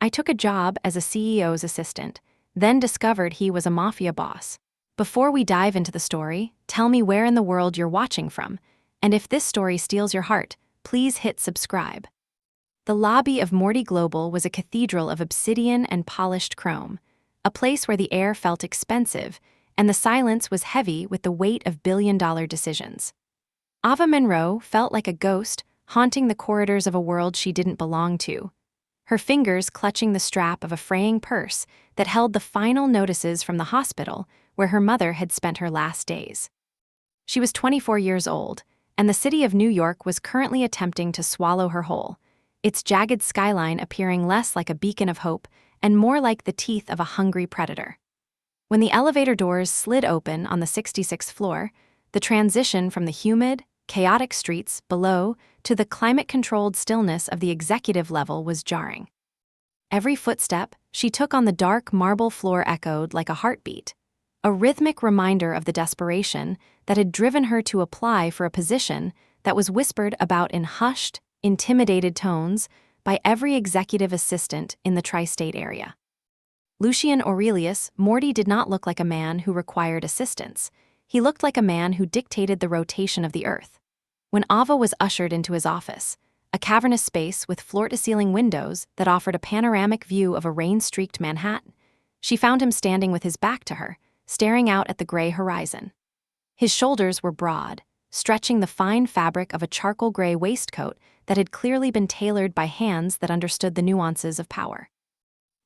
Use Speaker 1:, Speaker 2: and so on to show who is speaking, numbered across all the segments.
Speaker 1: I took a job as a CEO's assistant, then discovered he was a mafia boss. Before we dive into the story, tell me where in the world you're watching from, and if this story steals your heart, please hit subscribe. The lobby of Morty Global was a cathedral of obsidian and polished chrome, a place where the air felt expensive and the silence was heavy with the weight of billion-dollar decisions. Ava Monroe felt like a ghost haunting the corridors of a world she didn't belong to, her fingers clutching the strap of a fraying purse that held the final notices from the hospital where her mother had spent her last days. She was 24 years old, and the city of New York was currently attempting to swallow her whole, its jagged skyline appearing less like a beacon of hope and more like the teeth of a hungry predator. When the elevator doors slid open on the 66th floor, the transition from the humid, chaotic streets below to the climate-controlled stillness of the executive level was jarring. Every footstep she took on the dark marble floor echoed like a heartbeat, a rhythmic reminder of the desperation that had driven her to apply for a position that was whispered about in hushed, intimidated tones by every executive assistant in the tri-state area. Lucian Aurelius Morty did not look like a man who required assistance. He looked like a man who dictated the rotation of the earth. When Ava was ushered into his office, a cavernous space with floor-to-ceiling windows that offered a panoramic view of a rain-streaked Manhattan, she found him standing with his back to her, staring out at the gray horizon. His shoulders were broad, stretching the fine fabric of a charcoal gray waistcoat that had clearly been tailored by hands that understood the nuances of power.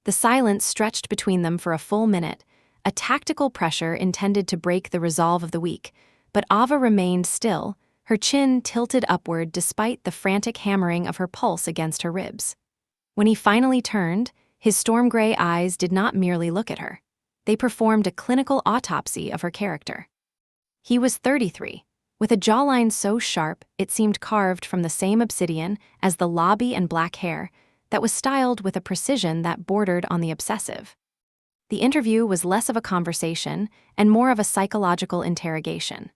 Speaker 1: The silence stretched between them for a full minute, a tactical pressure intended to break the resolve of the week, but Ava remained still, her chin tilted upward despite the frantic hammering of her pulse against her ribs. When he finally turned, his storm-gray eyes did not merely look at her. They performed a clinical autopsy of her character. He was 33, with a jawline so sharp it seemed carved from the same obsidian as the lobby and black hair that was styled with a precision that bordered on the obsessive. The interview was less of a conversation and more of a psychological interrogation.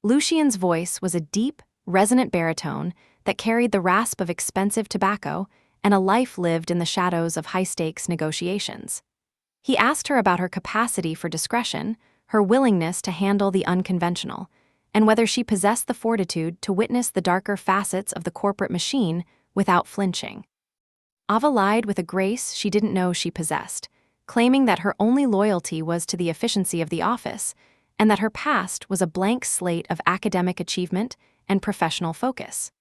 Speaker 1: Lucian's voice was a deep, resonant baritone that carried the rasp of expensive tobacco and a life lived in the shadows of high-stakes negotiations. He asked her about her capacity for discretion, her willingness to handle the unconventional, and whether she possessed the fortitude to witness the darker facets of the corporate machine without flinching. Ava lied with a grace she didn't know she possessed, claiming that her only loyalty was to the efficiency of the office, and that her past was a blank slate of academic achievement and professional focus.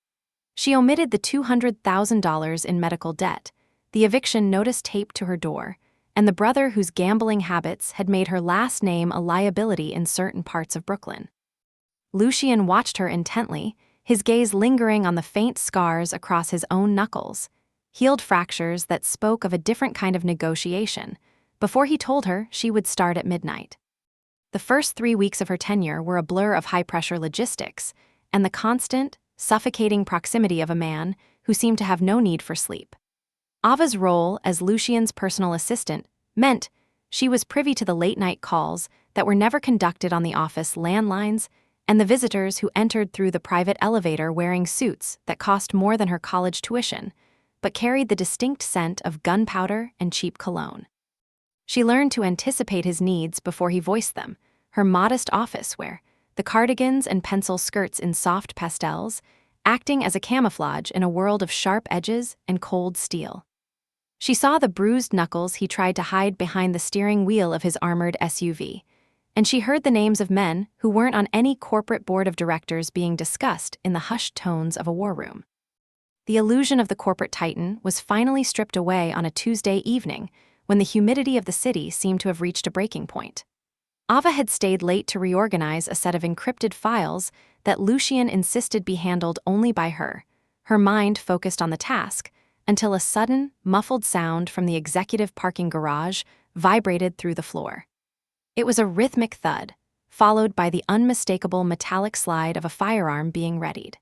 Speaker 1: She omitted the $200,000 in medical debt, the eviction notice taped to her door, and the brother whose gambling habits had made her last name a liability in certain parts of Brooklyn. Lucian watched her intently, his gaze lingering on the faint scars across his own knuckles, healed fractures that spoke of a different kind of negotiation, before he told her she would start at midnight. The first 3 weeks of her tenure were a blur of high-pressure logistics and the constant, suffocating proximity of a man who seemed to have no need for sleep. Ava's role as Lucian's personal assistant meant she was privy to the late-night calls that were never conducted on the office landlines and the visitors who entered through the private elevator wearing suits that cost more than her college tuition, but carried the distinct scent of gunpowder and cheap cologne. She learned to anticipate his needs before he voiced them, her modest office wear, the cardigans and pencil skirts in soft pastels, acting as a camouflage in a world of sharp edges and cold steel. She saw the bruised knuckles he tried to hide behind the steering wheel of his armored SUV, and she heard the names of men who weren't on any corporate board of directors being discussed in the hushed tones of a war room. The illusion of the corporate titan was finally stripped away on a Tuesday evening when the humidity of the city seemed to have reached a breaking point. Ava had stayed late to reorganize a set of encrypted files that Lucian insisted be handled only by her, her mind focused on the task, until a sudden, muffled sound from the executive parking garage vibrated through the floor. It was a rhythmic thud, followed by the unmistakable metallic slide of a firearm being readied.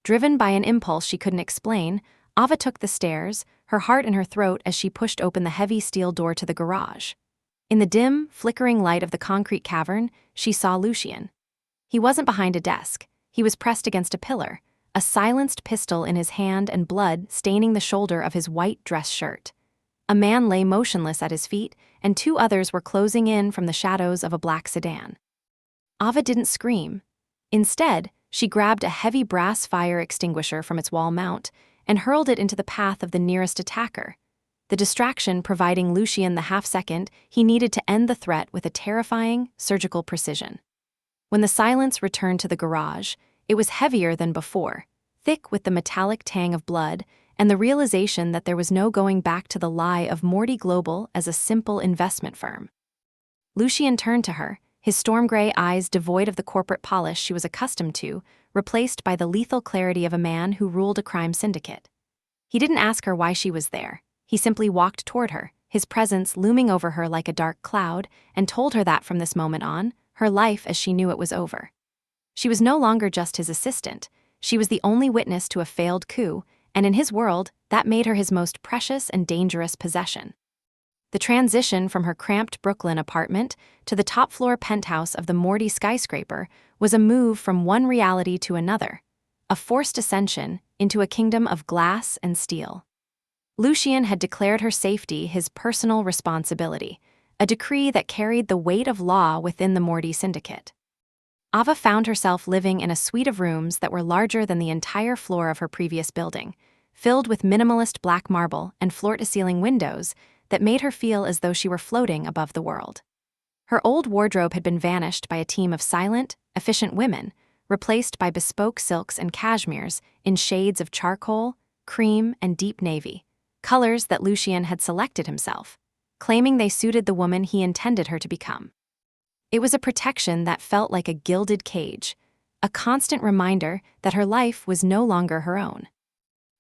Speaker 1: Driven by an impulse she couldn't explain, Ava took the stairs, her heart in her throat as she pushed open the heavy steel door to the garage. In the dim, flickering light of the concrete cavern, she saw Lucian. He wasn't behind a desk. He was pressed against a pillar, a silenced pistol in his hand and blood staining the shoulder of his white dress shirt. A man lay motionless at his feet, and two others were closing in from the shadows of a black sedan. Ava didn't scream. Instead, she grabbed a heavy brass fire extinguisher from its wall mount and hurled it into the path of the nearest attacker, the distraction providing Lucien the half-second he needed to end the threat with a terrifying, surgical precision. When the silence returned to the garage, it was heavier than before, thick with the metallic tang of blood and the realization that there was no going back to the lie of Morty Global as a simple investment firm. Lucien turned to her, his storm-gray eyes devoid of the corporate polish she was accustomed to, replaced by the lethal clarity of a man who ruled a crime syndicate. He didn't ask her why she was there. He simply walked toward her, his presence looming over her like a dark cloud, and told her that from this moment on, her life as she knew it was over. She was no longer just his assistant. She was the only witness to a failed coup, and in his world, that made her his most precious and dangerous possession. The transition from her cramped Brooklyn apartment to the top-floor penthouse of the Morty skyscraper was a move from one reality to another, a forced ascension into a kingdom of glass and steel. Lucien had declared her safety his personal responsibility, a decree that carried the weight of law within the Morty syndicate. Ava found herself living in a suite of rooms that were larger than the entire floor of her previous building, filled with minimalist black marble and floor-to-ceiling windows that made her feel as though she were floating above the world. Her old wardrobe had been vanished by a team of silent, efficient women, replaced by bespoke silks and cashmeres in shades of charcoal, cream, and deep navy, colors that Lucien had selected himself, claiming they suited the woman he intended her to become. It was a protection that felt like a gilded cage, a constant reminder that her life was no longer her own.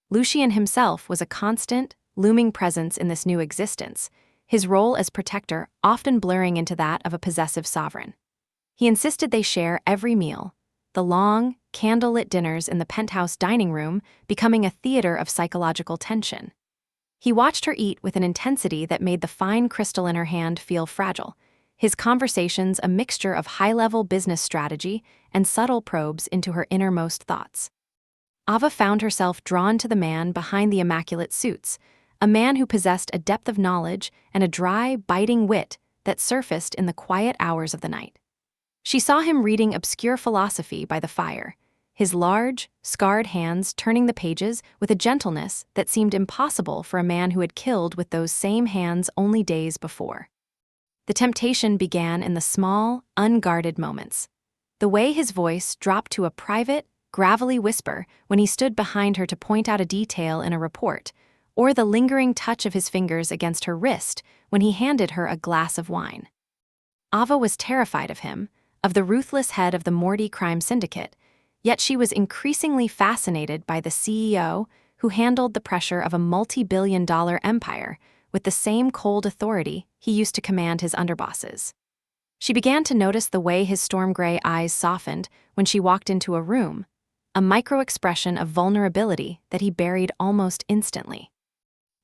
Speaker 1: Lucien himself was a constant, looming presence in this new existence, his role as protector often blurring into that of a possessive sovereign. He insisted they share every meal, the long, candlelit dinners in the penthouse dining room becoming a theater of psychological tension. He watched her eat with an intensity that made the fine crystal in her hand feel fragile, his conversations a mixture of high-level business strategy and subtle probes into her innermost thoughts. Ava found herself drawn to the man behind the immaculate suits, a man who possessed a depth of knowledge and a dry, biting wit that surfaced in the quiet hours of the night. She saw him reading obscure philosophy by the fire, his large, scarred hands turning the pages with a gentleness that seemed impossible for a man who had killed with those same hands only days before. The temptation began in the small, unguarded moments. The way his voice dropped to a private, gravelly whisper when he stood behind her to point out a detail in a report, or the lingering touch of his fingers against her wrist when he handed her a glass of wine. Ava was terrified of him, of the ruthless head of the Morty crime syndicate, yet she was increasingly fascinated by the CEO who handled the pressure of a multi-billion-dollar empire with the same cold authority he used to command his underbosses. She began to notice the way his storm-gray eyes softened when she walked into a room, a micro-expression of vulnerability that he buried almost instantly.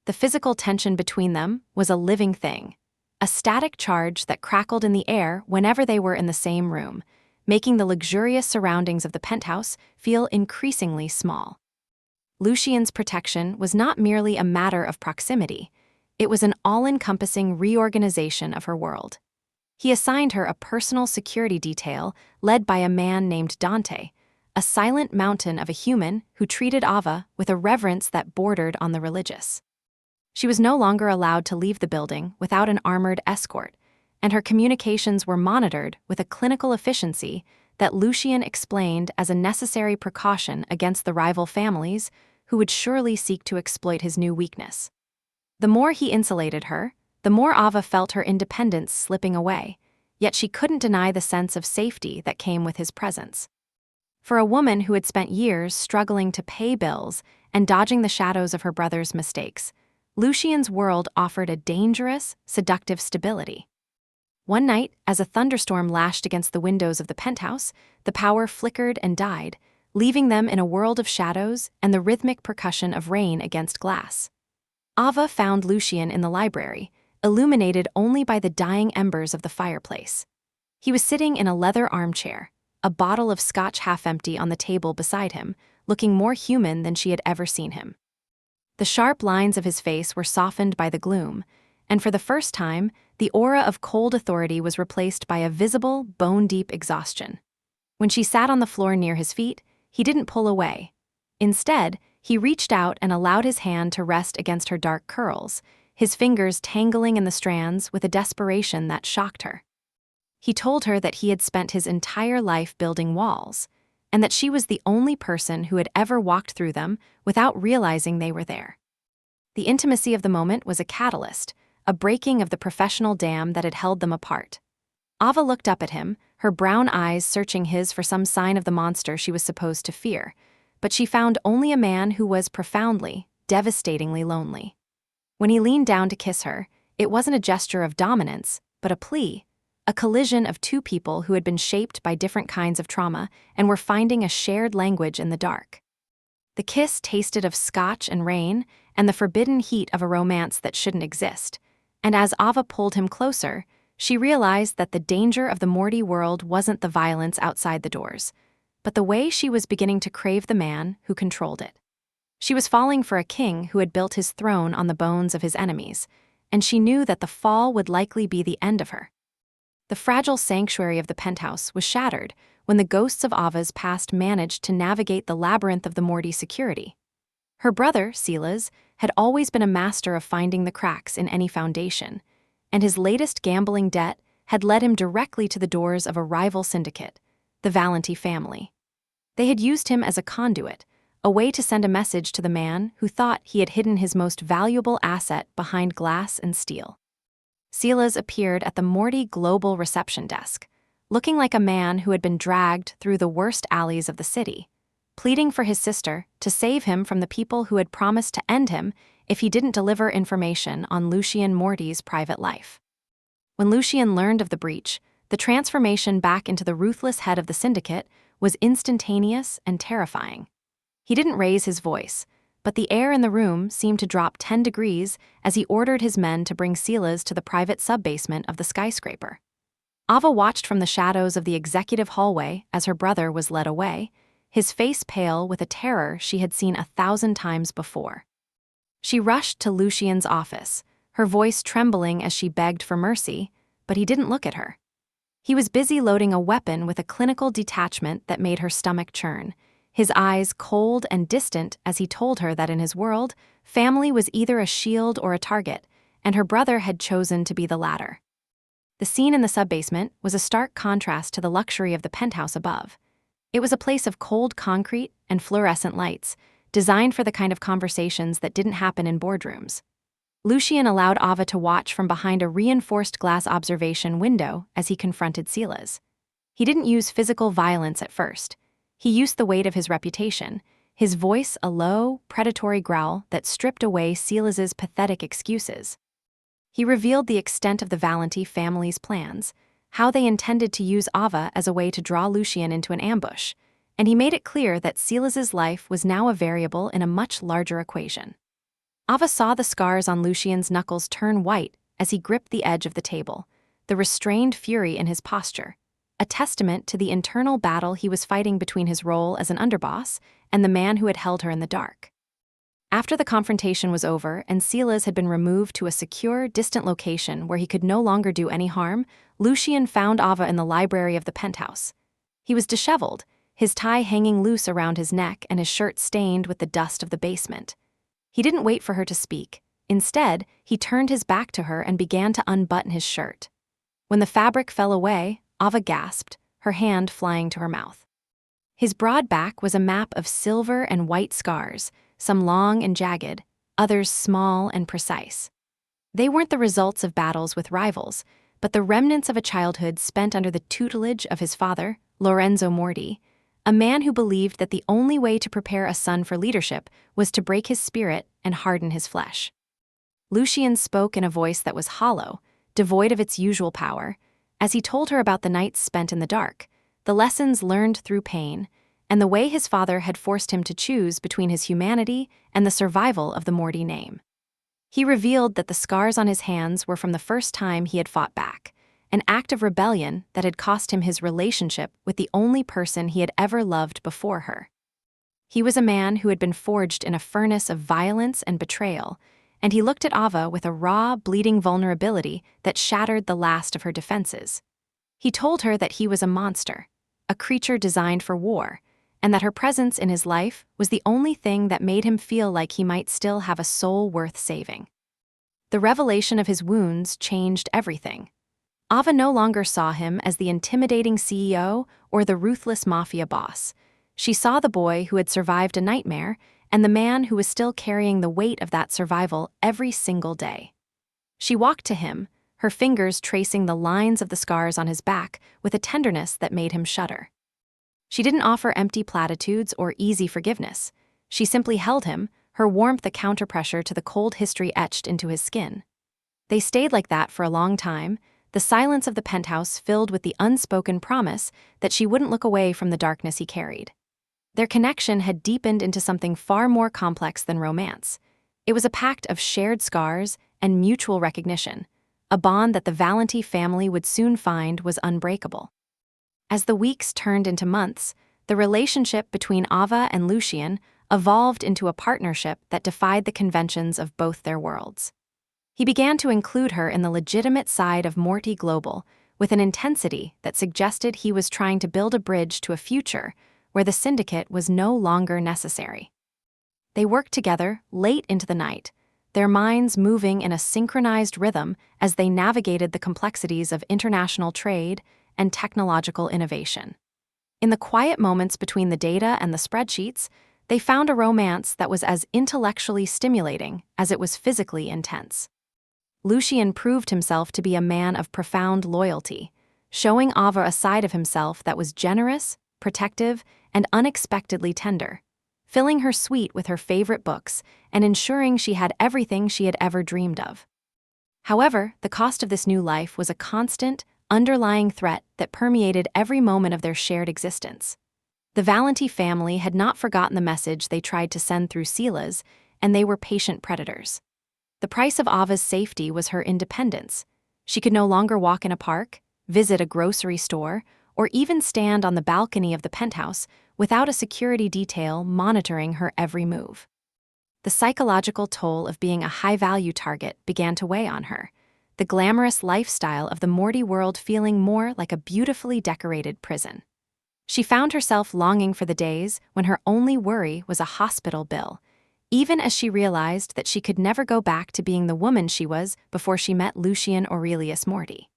Speaker 1: The physical tension between them was a living thing, a static charge that crackled in the air whenever they were in the same room, making the luxurious surroundings of the penthouse feel increasingly small. Lucien's protection was not merely a matter of proximity, it was an all-encompassing reorganization of her world. He assigned her a personal security detail led by a man named Dante, a silent mountain of a human who treated Ava with a reverence that bordered on the religious. She was no longer allowed to leave the building without an armored escort, and her communications were monitored with a clinical efficiency that Lucien explained as a necessary precaution against the rival families who would surely seek to exploit his new weakness. The more he insulated her, the more Ava felt her independence slipping away, yet she couldn't deny the sense of safety that came with his presence. For a woman who had spent years struggling to pay bills and dodging the shadows of her brother's mistakes, Lucien's world offered a dangerous, seductive stability. One night, as a thunderstorm lashed against the windows of the penthouse, the power flickered and died, leaving them in a world of shadows and the rhythmic percussion of rain against glass. Ava found Lucien in the library, illuminated only by the dying embers of the fireplace. He was sitting in a leather armchair, a bottle of scotch half empty on the table beside him, looking more human than she had ever seen him. The sharp lines of his face were softened by the gloom, and for the first time, the aura of cold authority was replaced by a visible, bone-deep exhaustion. When she sat on the floor near his feet, he didn't pull away. Instead, he reached out and allowed his hand to rest against her dark curls, his fingers tangling in the strands with a desperation that shocked her. He told her that he had spent his entire life building walls, and that she was the only person who had ever walked through them without realizing they were there. The intimacy of the moment was a catalyst, a breaking of the professional dam that had held them apart. Ava looked up at him, her brown eyes searching his for some sign of the monster she was supposed to fear, but she found only a man who was profoundly, devastatingly lonely. When he leaned down to kiss her, it wasn't a gesture of dominance, but a plea, a collision of two people who had been shaped by different kinds of trauma and were finding a shared language in the dark. The kiss tasted of scotch and rain and the forbidden heat of a romance that shouldn't exist, and as Ava pulled him closer, she realized that the danger of the Morty world wasn't the violence outside the doors, but the way she was beginning to crave the man who controlled it. She was falling for a king who had built his throne on the bones of his enemies, and she knew that the fall would likely be the end of her. The fragile sanctuary of the penthouse was shattered when the ghosts of Ava's past managed to navigate the labyrinth of the Morty security. Her brother, Silas, had always been a master of finding the cracks in any foundation, and his latest gambling debt had led him directly to the doors of a rival syndicate, the Valenti family. They had used him as a conduit, a way to send a message to the man who thought he had hidden his most valuable asset behind glass and steel. Silas appeared at the Morty Global reception desk, looking like a man who had been dragged through the worst alleys of the city, pleading for his sister to save him from the people who had promised to end him if he didn't deliver information on Lucien Morty's private life. When Lucien learned of the breach, the transformation back into the ruthless head of the syndicate was instantaneous and terrifying. He didn't raise his voice, but the air in the room seemed to drop 10 degrees as he ordered his men to bring Silas to the private subbasement of the skyscraper. Ava watched from the shadows of the executive hallway as her brother was led away, his face pale with a terror she had seen 1,000 times before. She rushed to Lucien's office, her voice trembling as she begged for mercy, but he didn't look at her. He was busy loading a weapon with a clinical detachment that made her stomach churn, his eyes cold and distant as he told her that in his world, family was either a shield or a target, and her brother had chosen to be the latter. The scene in the subbasement was a stark contrast to the luxury of the penthouse above. It was a place of cold concrete and fluorescent lights, designed for the kind of conversations that didn't happen in boardrooms. Lucien allowed Ava to watch from behind a reinforced glass observation window as he confronted Silas. He didn't use physical violence at first. He used the weight of his reputation, his voice a low, predatory growl that stripped away Silas's pathetic excuses. He revealed the extent of the Valenti family's plans, how they intended to use Ava as a way to draw Lucien into an ambush, and he made it clear that Silas's life was now a variable in a much larger equation. Ava saw the scars on Lucien's knuckles turn white as he gripped the edge of the table, the restrained fury in his posture, a testament to the internal battle he was fighting between his role as an underboss and the man who had held her in the dark. After the confrontation was over and Silas had been removed to a secure, distant location where he could no longer do any harm, Lucien found Ava in the library of the penthouse. He was disheveled, his tie hanging loose around his neck and his shirt stained with the dust of the basement. He didn't wait for her to speak. Instead, he turned his back to her and began to unbutton his shirt. When the fabric fell away, Ava gasped, her hand flying to her mouth. His broad back was a map of silver and white scars, some long and jagged, others small and precise. They weren't the results of battles with rivals, but the remnants of a childhood spent under the tutelage of his father, Lorenzo Morty, a man who believed that the only way to prepare a son for leadership was to break his spirit and harden his flesh. Lucien spoke in a voice that was hollow, devoid of its usual power, as he told her about the nights spent in the dark, the lessons learned through pain, and the way his father had forced him to choose between his humanity and the survival of the Morty name. He revealed that the scars on his hands were from the first time he had fought back, an act of rebellion that had cost him his relationship with the only person he had ever loved before her. He was a man who had been forged in a furnace of violence and betrayal, and he looked at Ava with a raw, bleeding vulnerability that shattered the last of her defenses. He told her that he was a monster, a creature designed for war, and that her presence in his life was the only thing that made him feel like he might still have a soul worth saving. The revelation of his wounds changed everything. Ava no longer saw him as the intimidating CEO or the ruthless mafia boss. She saw the boy who had survived a nightmare and the man who was still carrying the weight of that survival every single day. She walked to him, her fingers tracing the lines of the scars on his back with a tenderness that made him shudder. She didn't offer empty platitudes or easy forgiveness. She simply held him, her warmth a counterpressure to the cold history etched into his skin. They stayed like that for a long time, the silence of the penthouse filled with the unspoken promise that she wouldn't look away from the darkness he carried. Their connection had deepened into something far more complex than romance. It was a pact of shared scars and mutual recognition, a bond that the Valenti family would soon find was unbreakable. As the weeks turned into months, the relationship between Ava and Lucien evolved into a partnership that defied the conventions of both their worlds. He began to include her in the legitimate side of Morty Global with an intensity that suggested he was trying to build a bridge to a future where the syndicate was no longer necessary. They worked together late into the night, their minds moving in a synchronized rhythm as they navigated the complexities of international trade and technological innovation. In the quiet moments between the data and the spreadsheets, they found a romance that was as intellectually stimulating as it was physically intense. Lucien proved himself to be a man of profound loyalty, showing Ava a side of himself that was generous, protective, and unexpectedly tender, filling her suite with her favorite books and ensuring she had everything she had ever dreamed of. However, the cost of this new life was a constant, underlying threat that permeated every moment of their shared existence. The Valenti family had not forgotten the message they tried to send through Sila's, and they were patient predators. The price of Ava's safety was her independence. She could no longer walk in a park, visit a grocery store, or even stand on the balcony of the penthouse without a security detail monitoring her every move. The psychological toll of being a high-value target began to weigh on her, the glamorous lifestyle of the Morty world feeling more like a beautifully decorated prison. She found herself longing for the days when her only worry was a hospital bill, even as she realized that she could never go back to being the woman she was before she met Lucien Aurelius Morty.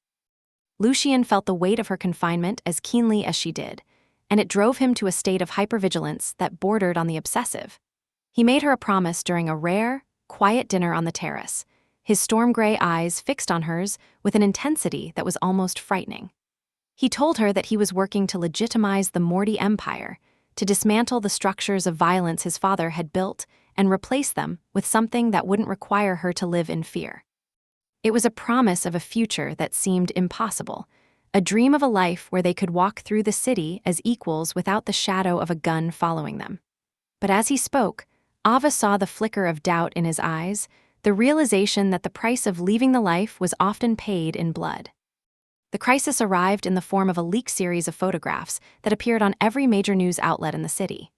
Speaker 1: Lucien felt the weight of her confinement as keenly as she did, and it drove him to a state of hypervigilance that bordered on the obsessive. He made her a promise during a rare, quiet dinner on the terrace, his storm-gray eyes fixed on hers with an intensity that was almost frightening. He told her that he was working to legitimize the Morty Empire, to dismantle the structures of violence his father had built and replace them with something that wouldn't require her to live in fear. It was a promise of a future that seemed impossible, a dream of a life where they could walk through the city as equals without the shadow of a gun following them. But as he spoke, Ava saw the flicker of doubt in his eyes, the realization that the price of leaving the life was often paid in blood. The crisis arrived in the form of a leaked series of photographs that appeared on every major news outlet in the city.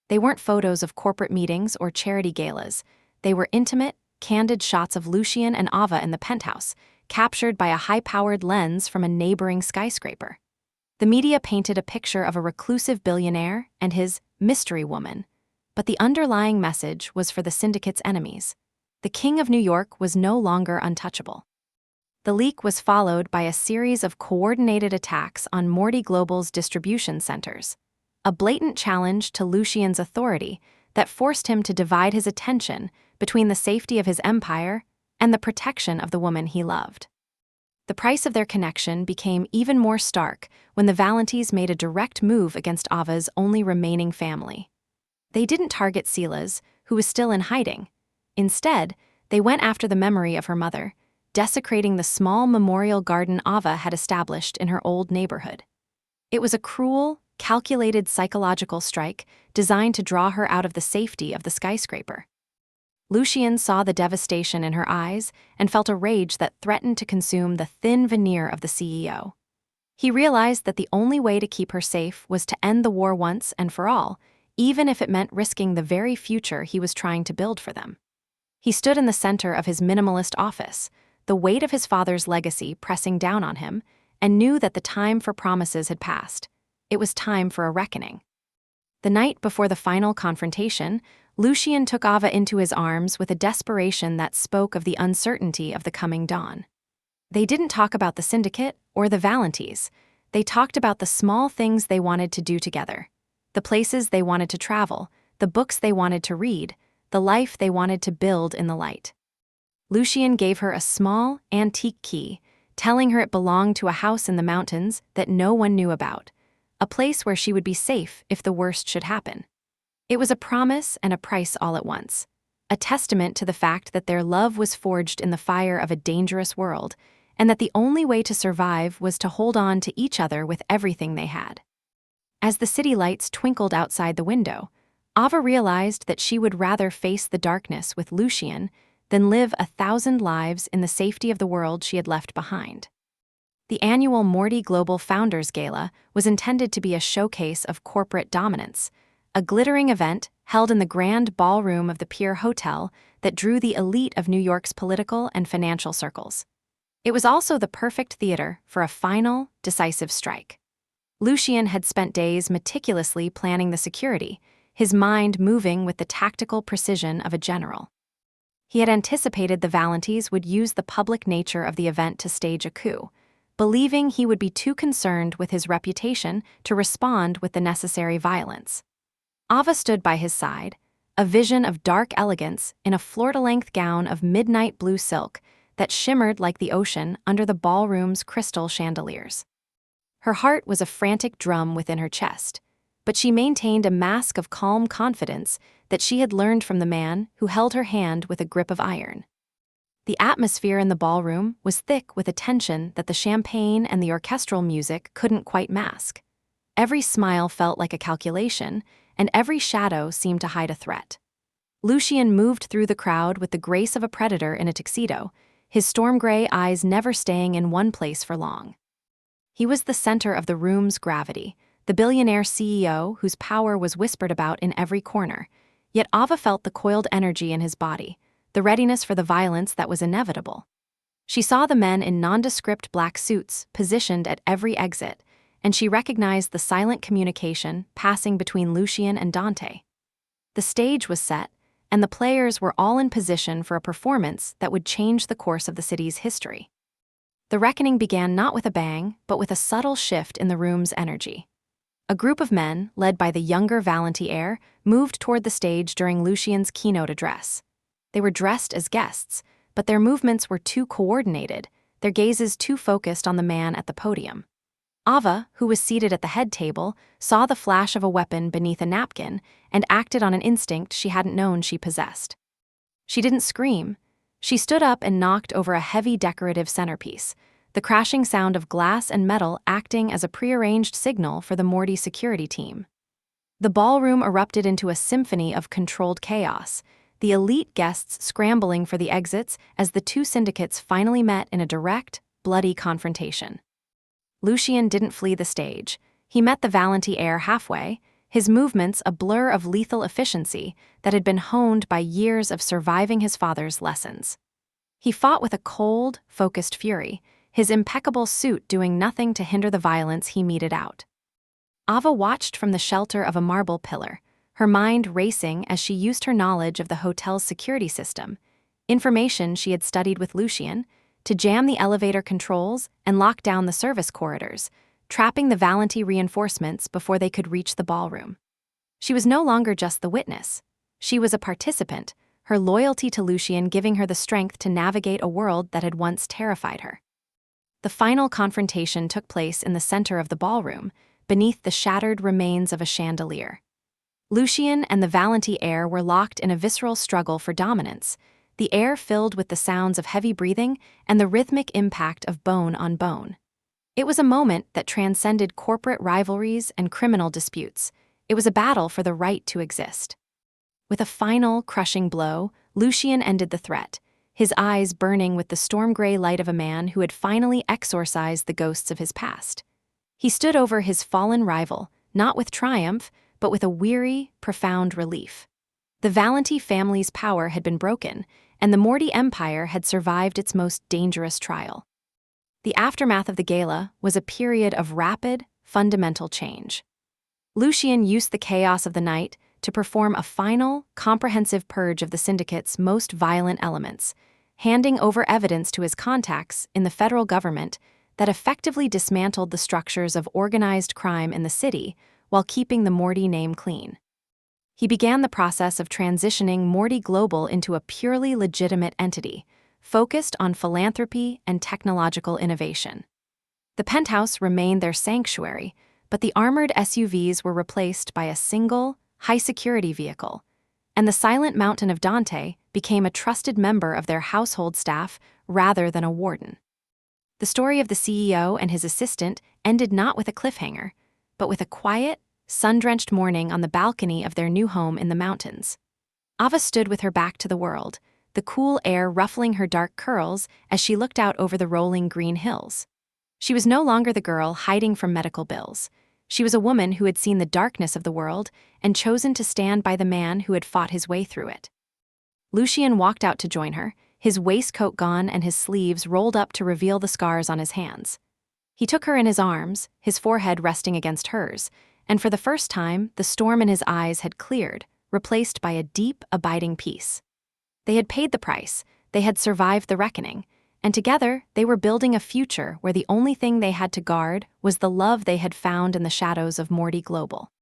Speaker 1: They weren't photos of corporate meetings or charity galas. They were intimate, candid shots of Lucien and Ava in the penthouse, captured by a high-powered lens from a neighboring skyscraper. The media painted a picture of a reclusive billionaire and his mystery woman, but the underlying message was for the syndicate's enemies. The King of New York was no longer untouchable. The leak was followed by a series of coordinated attacks on Morty Global's distribution centers, a blatant challenge to Lucien's authority that forced him to divide his attention between the safety of his empire and the protection of the woman he loved. The price of their connection became even more stark when the Valentis made a direct move against Ava's only remaining family. They didn't target Sila's, who was still in hiding. Instead, they went after the memory of her mother, desecrating the small memorial garden Ava had established in her old neighborhood. It was a cruel, calculated psychological strike designed to draw her out of the safety of the skyscraper. Lucien saw the devastation in her eyes and felt a rage that threatened to consume the thin veneer of the CEO. He realized that the only way to keep her safe was to end the war once and for all, even if it meant risking the very future he was trying to build for them. He stood in the center of his minimalist office, the weight of his father's legacy pressing down on him, and knew that the time for promises had passed. It was time for a reckoning. The night before the final confrontation, Lucien took Ava into his arms with a desperation that spoke of the uncertainty of the coming dawn. They didn't talk about the syndicate or the Valenties. They talked about the small things they wanted to do together, the places they wanted to travel, the books they wanted to read, the life they wanted to build in the light. Lucien gave her a small, antique key, telling her it belonged to a house in the mountains that no one knew about, a place where she would be safe if the worst should happen. It was a promise and a price all at once, a testament to the fact that their love was forged in the fire of a dangerous world, and that the only way to survive was to hold on to each other with everything they had. As the city lights twinkled outside the window, Ava realized that she would rather face the darkness with Lucien than live 1,000 lives in the safety of the world she had left behind. The annual Morty Global Founders Gala was intended to be a showcase of corporate dominance, a glittering event held in the grand ballroom of the Pier Hotel that drew the elite of New York's political and financial circles. It was also the perfect theater for a final, decisive strike. Lucien had spent days meticulously planning the security, his mind moving with the tactical precision of a general. He had anticipated the Valenties would use the public nature of the event to stage a coup, believing he would be too concerned with his reputation to respond with the necessary violence. Ava stood by his side, a vision of dark elegance in a fleur-de-length gown of midnight blue silk that shimmered like the ocean under the ballroom's crystal chandeliers. Her heart was a frantic drum within her chest, but she maintained a mask of calm confidence that she had learned from the man who held her hand with a grip of iron. The atmosphere in the ballroom was thick with a tension that the champagne and the orchestral music couldn't quite mask. Every smile felt like a calculation, and every shadow seemed to hide a threat. Lucien moved through the crowd with the grace of a predator in a tuxedo, his storm-gray eyes never staying in one place for long. He was the center of the room's gravity, the billionaire CEO whose power was whispered about in every corner, yet Ava felt the coiled energy in his body, the readiness for the violence that was inevitable. She saw the men in nondescript black suits positioned at every exit, and she recognized the silent communication passing between Lucien and Dante. The stage was set, and the players were all in position for a performance that would change the course of the city's history. The reckoning began not with a bang, but with a subtle shift in the room's energy. A group of men, led by the younger Valenty heir, moved toward the stage during Lucien's keynote address. They were dressed as guests, but their movements were too coordinated, their gazes too focused on the man at the podium. Ava, who was seated at the head table, saw the flash of a weapon beneath a napkin and acted on an instinct she hadn't known she possessed. She didn't scream. She stood up and knocked over a heavy decorative centerpiece, the crashing sound of glass and metal acting as a prearranged signal for the Morty security team. The ballroom erupted into a symphony of controlled chaos, the elite guests scrambling for the exits as the two syndicates finally met in a direct, bloody confrontation. Lucien didn't flee the stage. He met the Valenty heir halfway, his movements a blur of lethal efficiency that had been honed by years of surviving his father's lessons. He fought with a cold, focused fury, his impeccable suit doing nothing to hinder the violence he meted out. Ava watched from the shelter of a marble pillar, her mind racing as she used her knowledge of the hotel's security system, information she had studied with Lucien, to jam the elevator controls and lock down the service corridors, trapping the Valenty reinforcements before they could reach the ballroom. She was no longer just the witness. She was a participant, her loyalty to Lucien giving her the strength to navigate a world that had once terrified her. The final confrontation took place in the center of the ballroom, beneath the shattered remains of a chandelier. Lucien and the Valenty heir were locked in a visceral struggle for dominance, the air filled with the sounds of heavy breathing and the rhythmic impact of bone on bone. It was a moment that transcended corporate rivalries and criminal disputes. It was a battle for the right to exist. With a final, crushing blow, Lucien ended the threat, his eyes burning with the storm-gray light of a man who had finally exorcised the ghosts of his past. He stood over his fallen rival, not with triumph, but with a weary, profound relief. The Valenti family's power had been broken, and the Morty Empire had survived its most dangerous trial. The aftermath of the gala was a period of rapid, fundamental change. Lucien used the chaos of the night to perform a final, comprehensive purge of the syndicate's most violent elements, handing over evidence to his contacts in the federal government that effectively dismantled the structures of organized crime in the city while keeping the Morty name clean. He began the process of transitioning Morty Global into a purely legitimate entity, focused on philanthropy and technological innovation. The penthouse remained their sanctuary, but the armored SUVs were replaced by a single, high-security vehicle, and the silent mountain of Dante became a trusted member of their household staff rather than a warden. The story of the CEO and his assistant ended not with a cliffhanger, but with a quiet, sun-drenched morning on the balcony of their new home in the mountains. Ava stood with her back to the world, the cool air ruffling her dark curls as she looked out over the rolling green hills. She was no longer the girl hiding from medical bills. She was a woman who had seen the darkness of the world and chosen to stand by the man who had fought his way through it. Lucien walked out to join her, his waistcoat gone and his sleeves rolled up to reveal the scars on his hands. He took her in his arms, his forehead resting against hers, and for the first time, the storm in his eyes had cleared, replaced by a deep, abiding peace. They had paid the price, they had survived the reckoning, and together they were building a future where the only thing they had to guard was the love they had found in the shadows of Morty Global.